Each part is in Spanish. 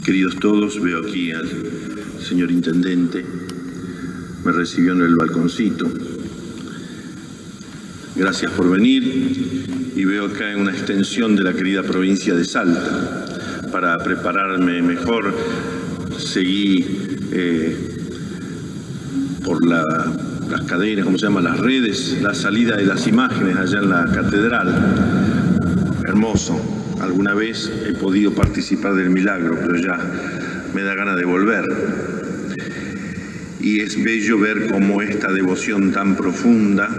Queridos todos, veo aquí al señor intendente, me recibió en el balconcito. Gracias por venir, y veo acá una extensión de la querida provincia de Salta. Para prepararme mejor, seguí por las cadenas, ¿cómo se llama?, las redes, la salida de las imágenes allá en la catedral. Hermoso. Alguna vez he podido participar del milagro, pero ya me da ganas de volver. Y es bello ver cómo esta devoción tan profunda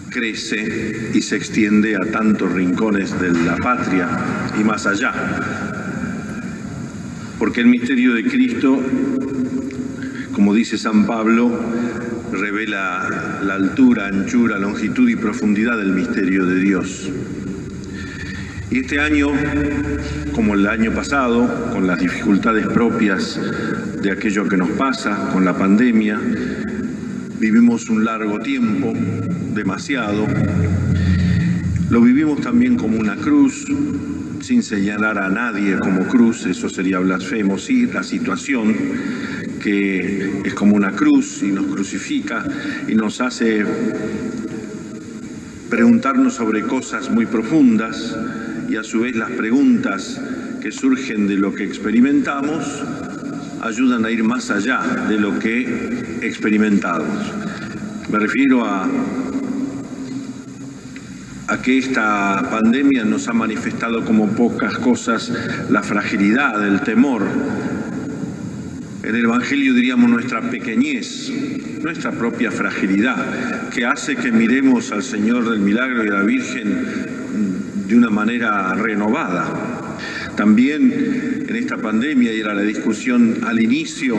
crece y se extiende a tantos rincones de la patria y más allá. Porque el misterio de Cristo, como dice San Pablo, revela la altura, anchura, longitud y profundidad del misterio de Dios. Y este año, como el año pasado, con las dificultades propias de aquello que nos pasa, con la pandemia, vivimos un largo tiempo, demasiado. Lo vivimos también como una cruz, sin señalar a nadie como cruz, eso sería blasfemo, sí, la situación que es como una cruz y nos crucifica y nos hace preguntarnos sobre cosas muy profundas, y a su vez las preguntas que surgen de lo que experimentamos ayudan a ir más allá de lo que experimentamos. Me refiero a que esta pandemia nos ha manifestado como pocas cosas la fragilidad, el temor. En el Evangelio diríamos nuestra pequeñez, nuestra propia fragilidad, que hace que miremos al Señor del Milagro y a la Virgen de una manera renovada. También en esta pandemia, y era la discusión al inicio,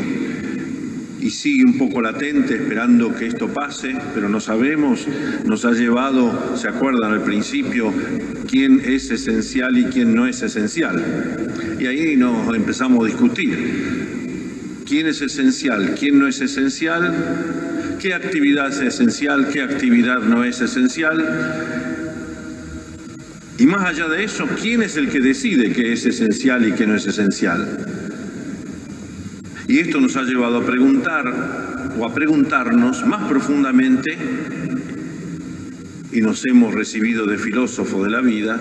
y sigue un poco latente, esperando que esto pase, pero no sabemos, nos ha llevado, ¿se acuerdan al principio?, quién es esencial y quién no es esencial. Y ahí nos empezamos a discutir. ¿Quién es esencial? ¿Quién no es esencial? ¿Qué actividad es esencial? ¿Qué actividad no es esencial? Y más allá de eso, ¿quién es el que decide qué es esencial y qué no es esencial? Y esto nos ha llevado a preguntar o a preguntarnos más profundamente, y nos hemos recibido de filósofo de la vida,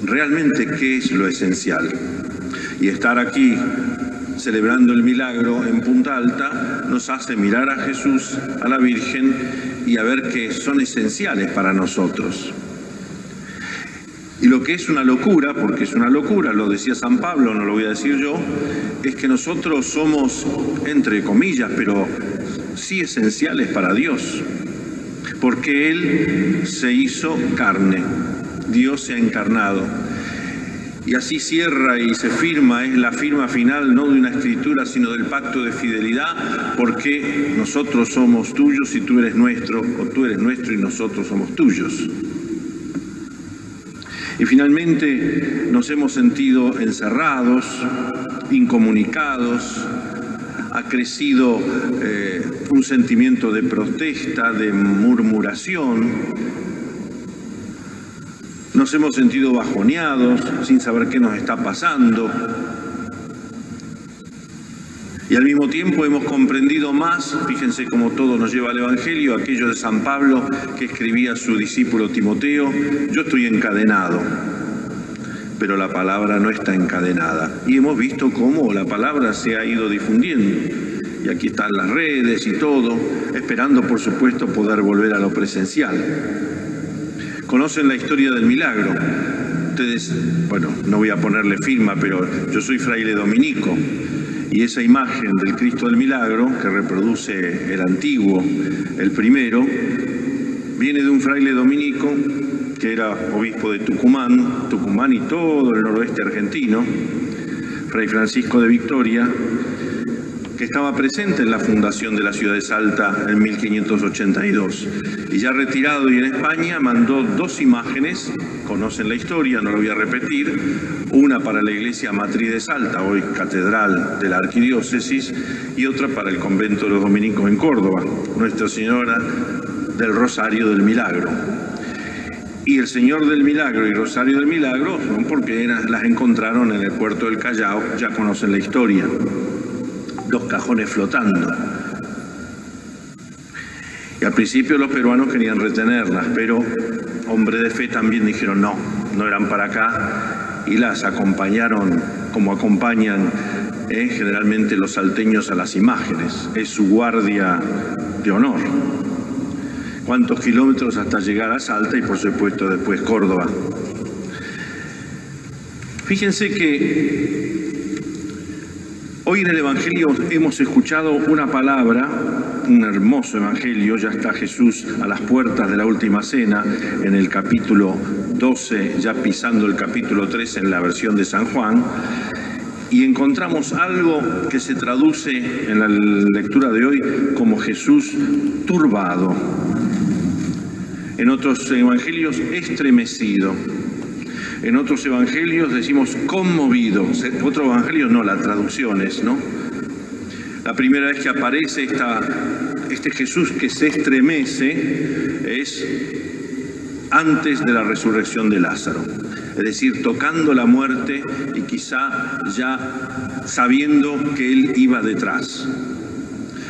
realmente qué es lo esencial. Y estar aquí celebrando el milagro en Punta Alta nos hace mirar a Jesús, a la Virgen, y a ver que son esenciales para nosotros. Y lo que es una locura, porque es una locura, lo decía San Pablo, no lo voy a decir yo, es que nosotros somos, entre comillas, pero sí esenciales para Dios, porque Él se hizo carne, Dios se ha encarnado. Y así cierra y se firma, es la firma final no de una escritura, sino del pacto de fidelidad, porque nosotros somos tuyos y tú eres nuestro, o tú eres nuestro y nosotros somos tuyos. Y finalmente nos hemos sentido encerrados, incomunicados, ha crecido un sentimiento de protesta, de murmuración. Nos hemos sentido bajoneados, sin saber qué nos está pasando. Y al mismo tiempo hemos comprendido más, fíjense cómo todo nos lleva al Evangelio, aquello de San Pablo que escribía a su discípulo Timoteo: yo estoy encadenado, pero la palabra no está encadenada. Y hemos visto cómo la palabra se ha ido difundiendo. Y aquí están las redes y todo, esperando por supuesto poder volver a lo presencial. Conocen la historia del milagro. Ustedes, bueno, no voy a ponerle firma, pero yo soy fraile dominico. Y esa imagen del Cristo del Milagro, que reproduce el antiguo, el primero, viene de un fraile dominico que era obispo de Tucumán y todo el noroeste argentino, Fray Francisco de Victoria, que estaba presente en la fundación de la ciudad de Salta en 1582. Y ya retirado y en España mandó dos imágenes, conocen la historia, no lo voy a repetir, una para la iglesia matriz de Salta, hoy catedral de la arquidiócesis, y otra para el convento de los dominicos en Córdoba, Nuestra Señora del Rosario del Milagro. Y el Señor del Milagro y Rosario del Milagro son porque las encontraron en el puerto del Callao, ya conocen la historia. 2 cajones flotando. Y al principio los peruanos querían retenerlas, pero hombres de fe también dijeron no eran para acá, y las acompañaron como acompañan generalmente los salteños a las imágenes. Es su guardia de honor. ¿Cuántos kilómetros hasta llegar a Salta y por supuesto después Córdoba? Fíjense que hoy en el Evangelio hemos escuchado una palabra, un hermoso Evangelio. Ya está Jesús a las puertas de la última cena en el capítulo 12, ya pisando el capítulo 13 en la versión de San Juan, y encontramos algo que se traduce en la lectura de hoy como Jesús turbado. En otros evangelios, estremecido. En otros evangelios decimos conmovido. Otros evangelios no, las traducciones, ¿no? La primera vez que aparece este Jesús que se estremece es antes de la resurrección de Lázaro. Es decir, tocando la muerte y quizá ya sabiendo que él iba detrás.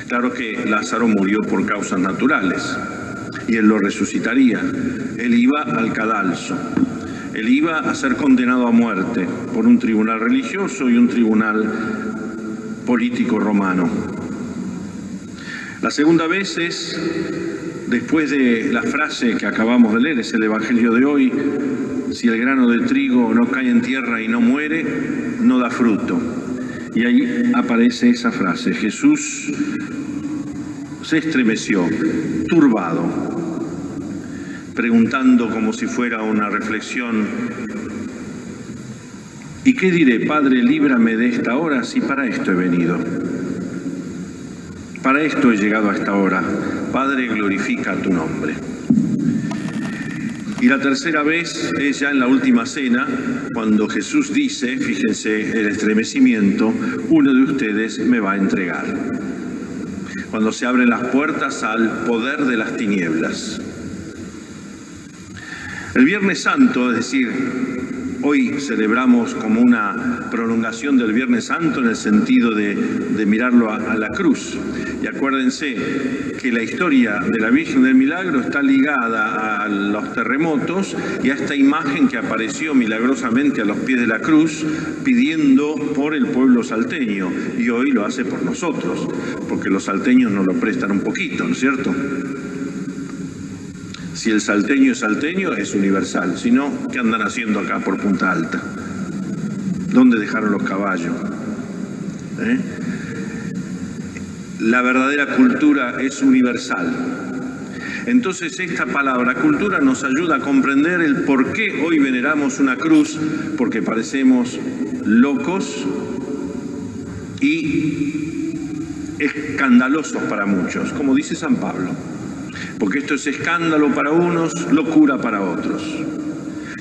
Claro que Lázaro murió por causas naturales y él lo resucitaría. Él iba al cadalso. Él iba a ser condenado a muerte por un tribunal religioso y un tribunal político romano. La segunda vez es después de la frase que acabamos de leer, es el Evangelio de hoy: si el grano de trigo no cae en tierra y no muere, no da fruto. Y ahí aparece esa frase: Jesús se estremeció, turbado, preguntando como si fuera una reflexión: ¿y qué diré? Padre, líbrame de esta hora, si para esto he venido. Para esto he llegado a esta hora. Padre, glorifica tu nombre. Y la tercera vez es ya en la última cena, cuando Jesús dice, fíjense el estremecimiento: uno de ustedes me va a entregar. Cuando se abren las puertas al poder de las tinieblas. El Viernes Santo, es decir, hoy celebramos como una prolongación del Viernes Santo en el sentido de mirarlo a la cruz. Y acuérdense que la historia de la Virgen del Milagro está ligada a los terremotos y a esta imagen que apareció milagrosamente a los pies de la cruz pidiendo por el pueblo salteño. Y hoy lo hace por nosotros, porque los salteños nos lo prestan un poquito, ¿no es cierto? Si el salteño es universal. Si no, ¿qué andan haciendo acá por Punta Alta? ¿Dónde dejaron los caballos? La verdadera cultura es universal. Entonces esta palabra cultura nos ayuda a comprender el por qué hoy veneramos una cruz, porque parecemos locos y escandalosos para muchos, como dice San Pablo. Porque esto es escándalo para unos, locura para otros.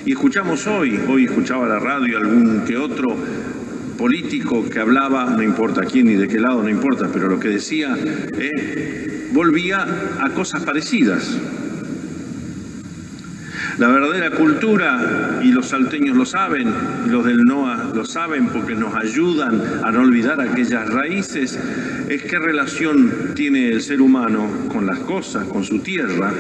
Y escuchamos hoy escuchaba la radio algún que otro político que hablaba, no importa quién ni de qué lado, no importa, pero lo que decía volvía a cosas parecidas. La verdadera cultura, y los salteños lo saben, y los del NOA lo saben porque nos ayudan a no olvidar aquellas raíces, es qué relación tiene el ser humano con las cosas, con su tierra.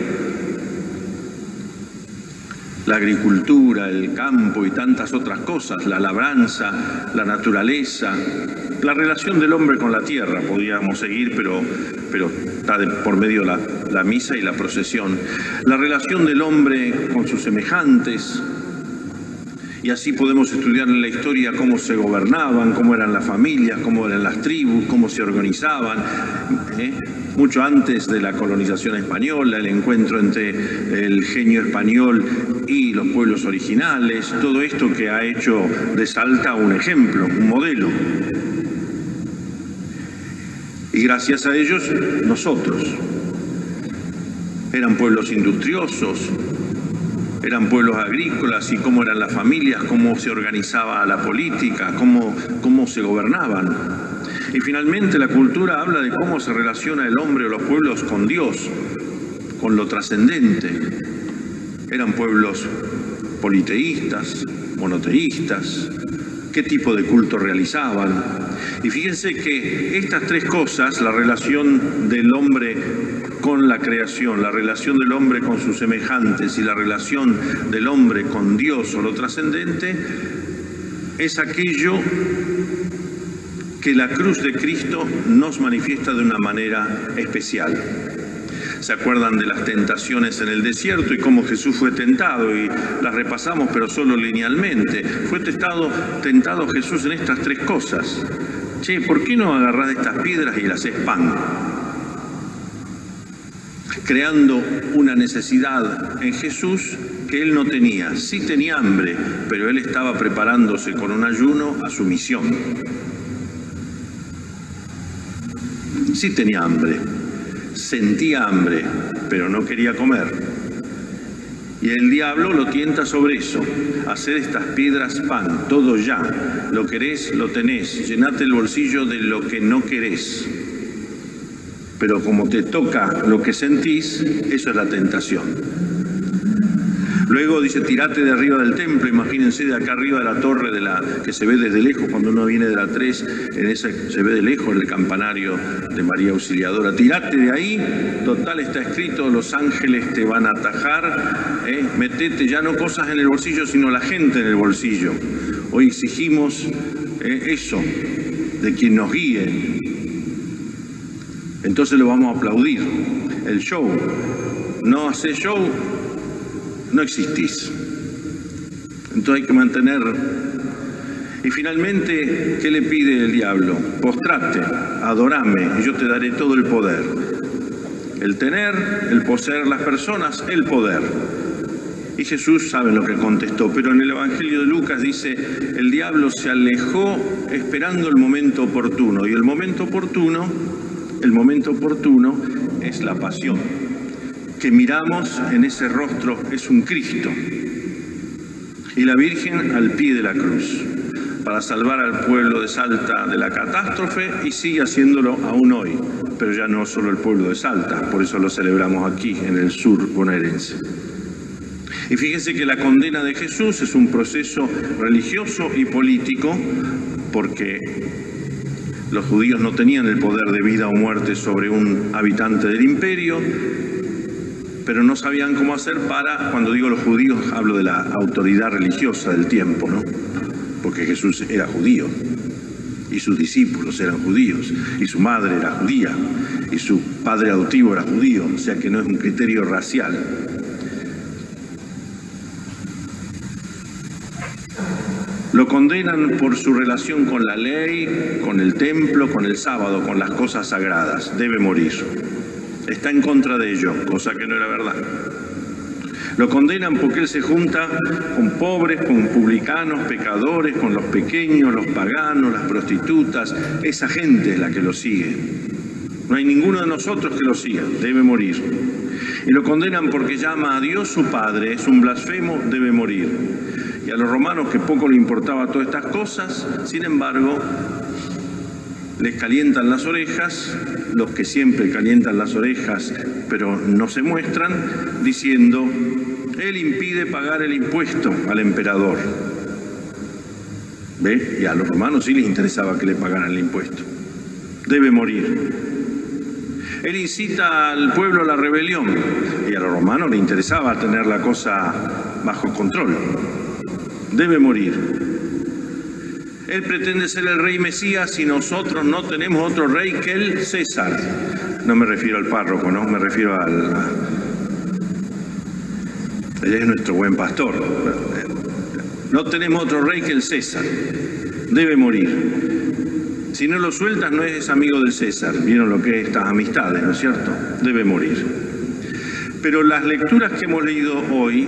La agricultura, el campo y tantas otras cosas, la labranza, la naturaleza, la relación del hombre con la tierra. Podríamos seguir, pero está por medio la misa y la procesión. La relación del hombre con sus semejantes. Y así podemos estudiar en la historia cómo se gobernaban, cómo eran las familias, cómo eran las tribus, cómo se organizaban. Mucho antes de la colonización española, el encuentro entre el genio español y los pueblos originales, todo esto que ha hecho de Salta un ejemplo, un modelo. Y gracias a ellos, nosotros. Eran pueblos industriosos, eran pueblos agrícolas, y cómo eran las familias, cómo se organizaba la política, cómo se gobernaban. Y finalmente la cultura habla de cómo se relaciona el hombre o los pueblos con Dios, con lo trascendente. ¿Eran pueblos politeístas, monoteístas? ¿Qué tipo de culto realizaban? Y fíjense que estas tres cosas, la relación del hombre con la creación, la relación del hombre con sus semejantes y la relación del hombre con Dios o lo trascendente, es aquello que la cruz de Cristo nos manifiesta de una manera especial. ¿Se acuerdan de las tentaciones en el desierto y cómo Jesús fue tentado? Y las repasamos, pero solo linealmente. Fue tentado Jesús en estas tres cosas. Che, ¿por qué no agarrás estas piedras y las haces pan? Creando una necesidad en Jesús que él no tenía. Sí tenía hambre, pero él estaba preparándose con un ayuno a su misión. Sí tenía hambre, sentía hambre, pero no quería comer. Y el diablo lo tienta sobre eso. Hacer estas piedras pan, todo ya. Lo querés, lo tenés. Llenate el bolsillo de lo que no querés. Pero como te toca lo que sentís, eso es la tentación. Luego dice, tirate de arriba del templo. Imagínense de acá arriba de la torre que se ve desde lejos, cuando uno viene de la 3, se ve de lejos el campanario de María Auxiliadora. Tirate de ahí, total está escrito, los ángeles te van a atajar. Metete ya no cosas en el bolsillo, sino la gente en el bolsillo. Hoy exigimos eso de quien nos guíe. Entonces lo vamos a aplaudir. El show. No hace show, no existís. Entonces hay que mantener. Y finalmente, ¿qué le pide el diablo? Postrate, adorame, y yo te daré todo el poder. El tener, el poseer las personas, el poder. Y Jesús sabe lo que contestó, pero en el Evangelio de Lucas dice, el diablo se alejó esperando el momento oportuno. Y el momento oportuno es la pasión. Que miramos en ese rostro es un Cristo. Y la Virgen al pie de la cruz, para salvar al pueblo de Salta de la catástrofe, y sigue haciéndolo aún hoy, pero ya no solo el pueblo de Salta, por eso lo celebramos aquí en el sur bonaerense. Y fíjense que la condena de Jesús es un proceso religioso y político, porque los judíos no tenían el poder de vida o muerte sobre un habitante del imperio, pero no sabían cómo hacer para, cuando digo los judíos, hablo de la autoridad religiosa del tiempo, ¿no? Porque Jesús era judío, y sus discípulos eran judíos, y su madre era judía, y su padre adoptivo era judío, o sea que no es un criterio racial. Lo condenan por su relación con la ley, con el templo, con el sábado, con las cosas sagradas. Debe morir. Está en contra de ello, cosa que no era verdad. Lo condenan porque él se junta con pobres, con publicanos, pecadores, con los pequeños, los paganos, las prostitutas. Esa gente es la que lo sigue. No hay ninguno de nosotros que lo siga. Debe morir. Y lo condenan porque llama a Dios su Padre. Es un blasfemo, debe morir. Y a los romanos, que poco le importaba todas estas cosas, sin embargo, les calientan las orejas, los que siempre calientan las orejas, pero no se muestran, diciendo, él impide pagar el impuesto al emperador. ¿Ve? Y a los romanos sí les interesaba que le pagaran el impuesto. Debe morir. Él incita al pueblo a la rebelión, y a los romanos les interesaba tener la cosa bajo control. Debe morir. Él pretende ser el rey Mesías y nosotros no tenemos otro rey que el César. No me refiero al párroco, no, me refiero él es nuestro buen pastor. No tenemos otro rey que el César. Debe morir. Si no lo sueltas, no es amigo del César. Vieron lo que es estas amistades, ¿no es cierto? Debe morir. Pero las lecturas que hemos leído hoy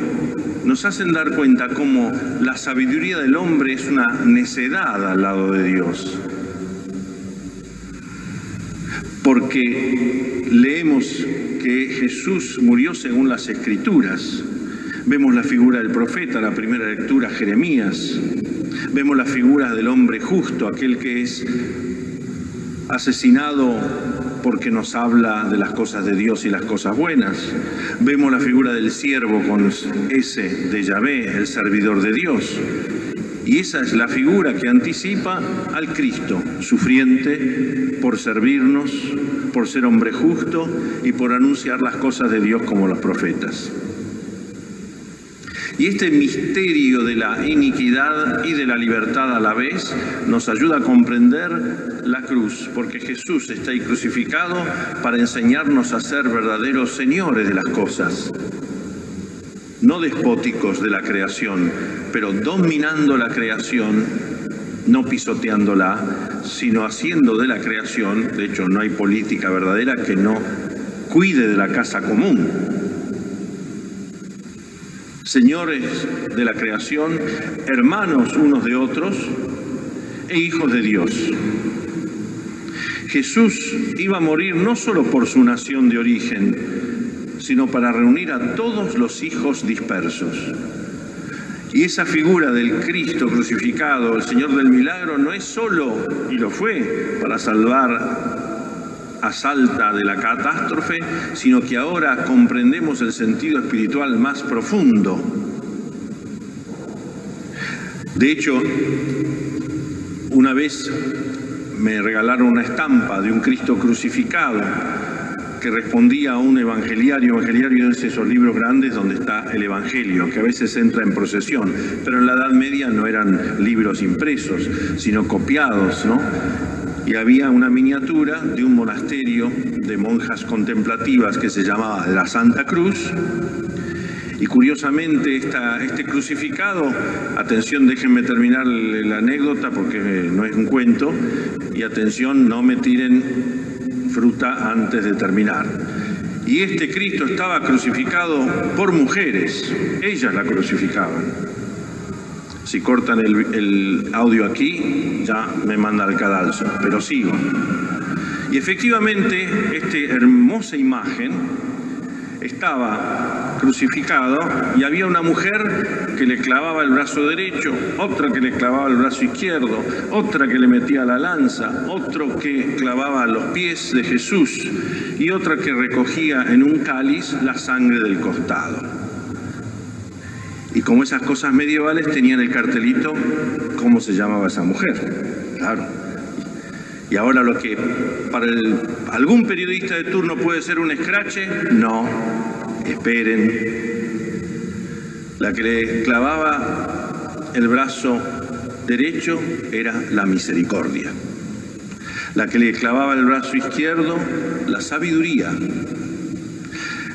nos hacen dar cuenta cómo la sabiduría del hombre es una necedad al lado de Dios. Porque leemos que Jesús murió según las Escrituras. Vemos la figura del profeta, la primera lectura, Jeremías. Vemos las figuras del hombre justo, aquel que es asesinado porque nos habla de las cosas de Dios y las cosas buenas. Vemos la figura del siervo con S de Yahvé, el servidor de Dios. Y esa es la figura que anticipa al Cristo, sufriente por servirnos, por ser hombre justo y por anunciar las cosas de Dios como los profetas. Y este misterio de la iniquidad y de la libertad a la vez nos ayuda a comprender la cruz, porque Jesús está ahí crucificado para enseñarnos a ser verdaderos señores de las cosas, no despóticos de la creación, pero dominando la creación, no pisoteándola, sino haciendo de la creación. De hecho, no hay política verdadera que no cuide de la casa común. Señores de la creación, hermanos unos de otros e hijos de Dios. Jesús iba a morir no solo por su nación de origen, sino para reunir a todos los hijos dispersos. Y esa figura del Cristo crucificado, el Señor del milagro, no es solo, y lo fue, para salvar a Salta de la catástrofe, sino que ahora comprendemos el sentido espiritual más profundo. De hecho, una vez me regalaron una estampa de un Cristo crucificado que respondía a un evangeliario. Evangeliario es esos libros grandes donde está el Evangelio, que a veces entra en procesión, pero en la Edad Media no eran libros impresos, sino copiados, ¿no? Y había una miniatura de un monasterio de monjas contemplativas que se llamaba la Santa Cruz. Y curiosamente este crucificado, atención, déjenme terminar la anécdota porque no es un cuento, y atención, no me tiren fruta antes de terminar. Y este Cristo estaba crucificado por mujeres, ellas la crucificaban. Si cortan el audio aquí, ya me manda al cadalso, pero sigo. Y efectivamente, esta hermosa imagen estaba crucificado y había una mujer que le clavaba el brazo derecho, otra que le clavaba el brazo izquierdo, otra que le metía la lanza, otro que clavaba los pies de Jesús y otra que recogía en un cáliz la sangre del costado. Y como esas cosas medievales tenían el cartelito, ¿cómo se llamaba esa mujer? Claro. Y ahora lo que para algún periodista de turno puede ser un escrache, no, esperen. La que le clavaba el brazo derecho era la misericordia. La que le clavaba el brazo izquierdo, la sabiduría.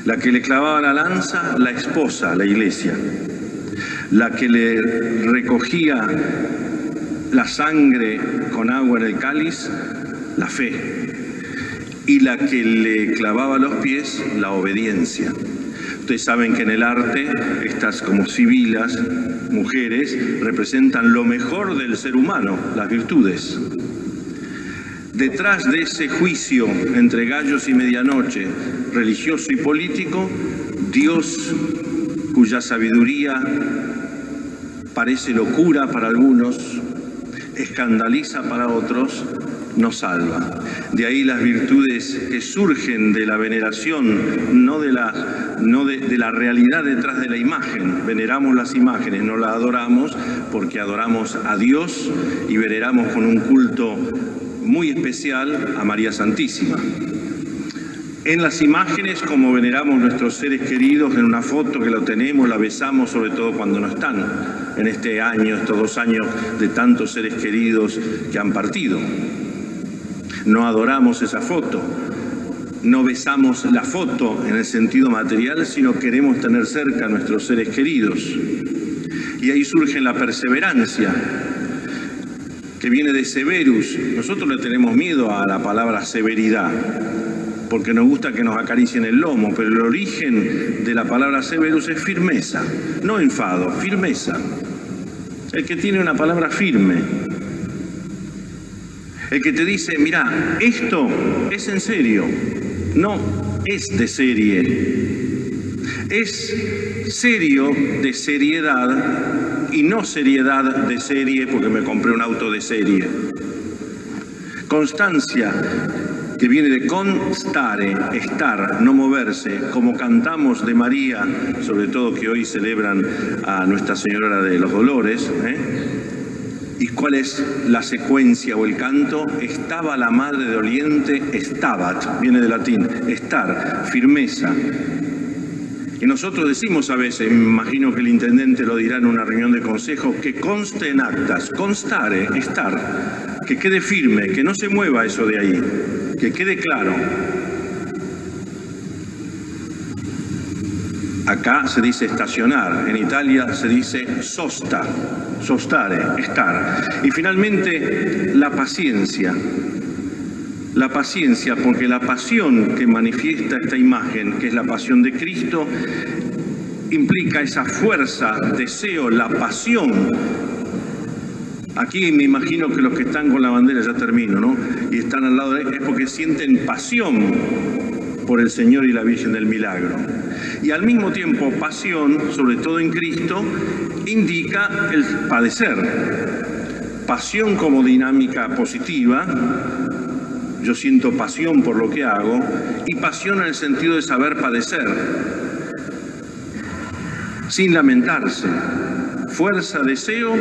La que le clavaba la lanza, la esposa, la iglesia. La que le recogía la sangre con agua en el cáliz, la fe. Y la que le clavaba los pies, la obediencia. Ustedes saben que en el arte, estas como sibilas, mujeres, representan lo mejor del ser humano, las virtudes. Detrás de ese juicio entre gallos y medianoche, religioso y político, Dios, cuya sabiduría parece locura para algunos, escandaliza para otros, nos salva. De ahí las virtudes que surgen de la veneración, no de la realidad detrás de la imagen. Veneramos las imágenes, no las adoramos, porque adoramos a Dios y veneramos con un culto muy especial a María Santísima. En las imágenes, como veneramos nuestros seres queridos, en una foto que lo tenemos, la besamos sobre todo cuando no están, en este año, estos 2 años de tantos seres queridos que han partido. No adoramos esa foto, no besamos la foto en el sentido material, sino queremos tener cerca a nuestros seres queridos. Y ahí surge la perseverancia, que viene de severus. Nosotros le tenemos miedo a la palabra severidad, porque nos gusta que nos acaricien el lomo, pero el origen de la palabra severus es firmeza, no enfado, firmeza. El que tiene una palabra firme, el que te dice, mira, esto es en serio, no es de serie, es serio de seriedad y no seriedad de serie porque me compré un auto de serie. Constancia que viene de constare, estar, no moverse, como cantamos de María, sobre todo que hoy celebran a Nuestra Señora de los Dolores. ¿Y cuál es la secuencia o el canto? Estaba la madre de Oriente, stabat, viene del latín, estar, firmeza. Y nosotros decimos a veces, me imagino que el intendente lo dirá en una reunión de consejo, que conste en actas, constare, estar, que quede firme, que no se mueva eso de ahí, que quede claro. Acá se dice estacionar, en Italia se dice sosta, sostare, estar. Y finalmente la paciencia. La paciencia, porque la pasión que manifiesta esta imagen, que es la pasión de Cristo, implica esa fuerza, deseo, la pasión. Aquí me imagino que los que están con la bandera, ya termino, ¿no? Y están al lado de él, es porque sienten pasión por el Señor y la Virgen del Milagro. Y al mismo tiempo, pasión, sobre todo en Cristo, indica el padecer. Pasión como dinámica positiva. Yo siento pasión por lo que hago, y pasión en el sentido de saber padecer, sin lamentarse. Fuerza, deseo,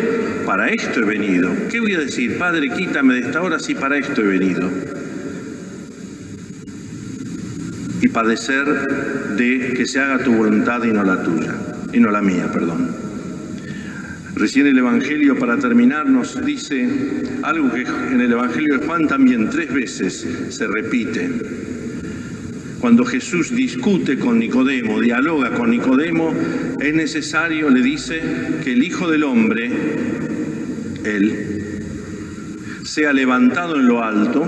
para esto he venido. ¿Qué voy a decir? Padre, quítame de esta hora, si para esto he venido. Y padecer de que se haga tu voluntad y no la tuya, y no la mía, perdón. Recién el Evangelio, para terminar, nos dice algo que en el Evangelio de Juan también 3 veces se repite. Cuando Jesús discute con Nicodemo, dialoga con Nicodemo, es necesario, le dice, que el Hijo del Hombre, Él, sea levantado en lo alto,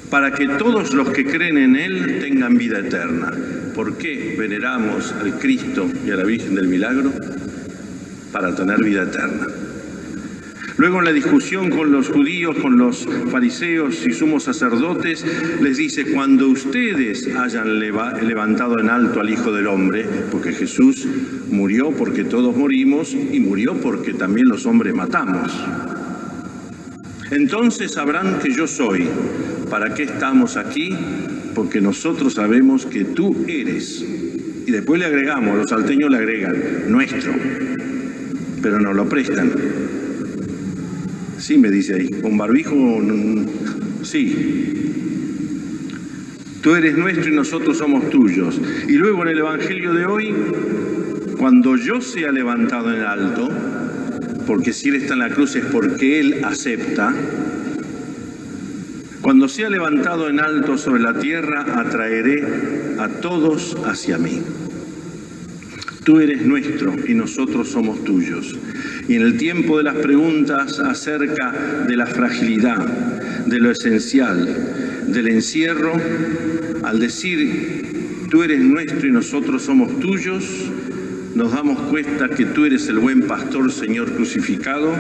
para que todos los que creen en Él tengan vida eterna. ¿Por qué veneramos al Cristo y a la Virgen del Milagro? Para tener vida eterna. Luego en la discusión con los judíos, con los fariseos y sumos sacerdotes, les dice, cuando ustedes hayan levantado en alto al Hijo del Hombre, porque Jesús murió porque todos morimos y murió porque también los hombres matamos. Entonces sabrán que yo soy. ¿Para qué estamos aquí? Porque nosotros sabemos que tú eres. Y después le agregamos, los salteños le agregan, nuestro. Pero no lo prestan. Sí, me dice ahí, con barbijo, sí. Tú eres nuestro y nosotros somos tuyos. Y luego en el Evangelio de hoy, cuando yo sea levantado en alto, porque si Él está en la cruz es porque Él acepta, cuando sea levantado en alto sobre la tierra, atraeré a todos hacia mí. Tú eres nuestro y nosotros somos tuyos. Y en el tiempo de las preguntas acerca de la fragilidad, de lo esencial, del encierro, al decir, tú eres nuestro y nosotros somos tuyos, nos damos cuenta que tú eres el buen pastor, Señor crucificado,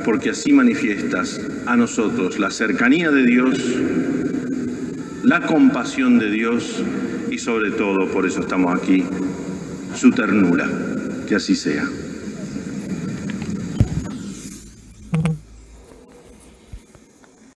porque así manifiestas a nosotros la cercanía de Dios, la compasión de Dios y sobre todo, por eso estamos aquí, su ternura. Que así sea.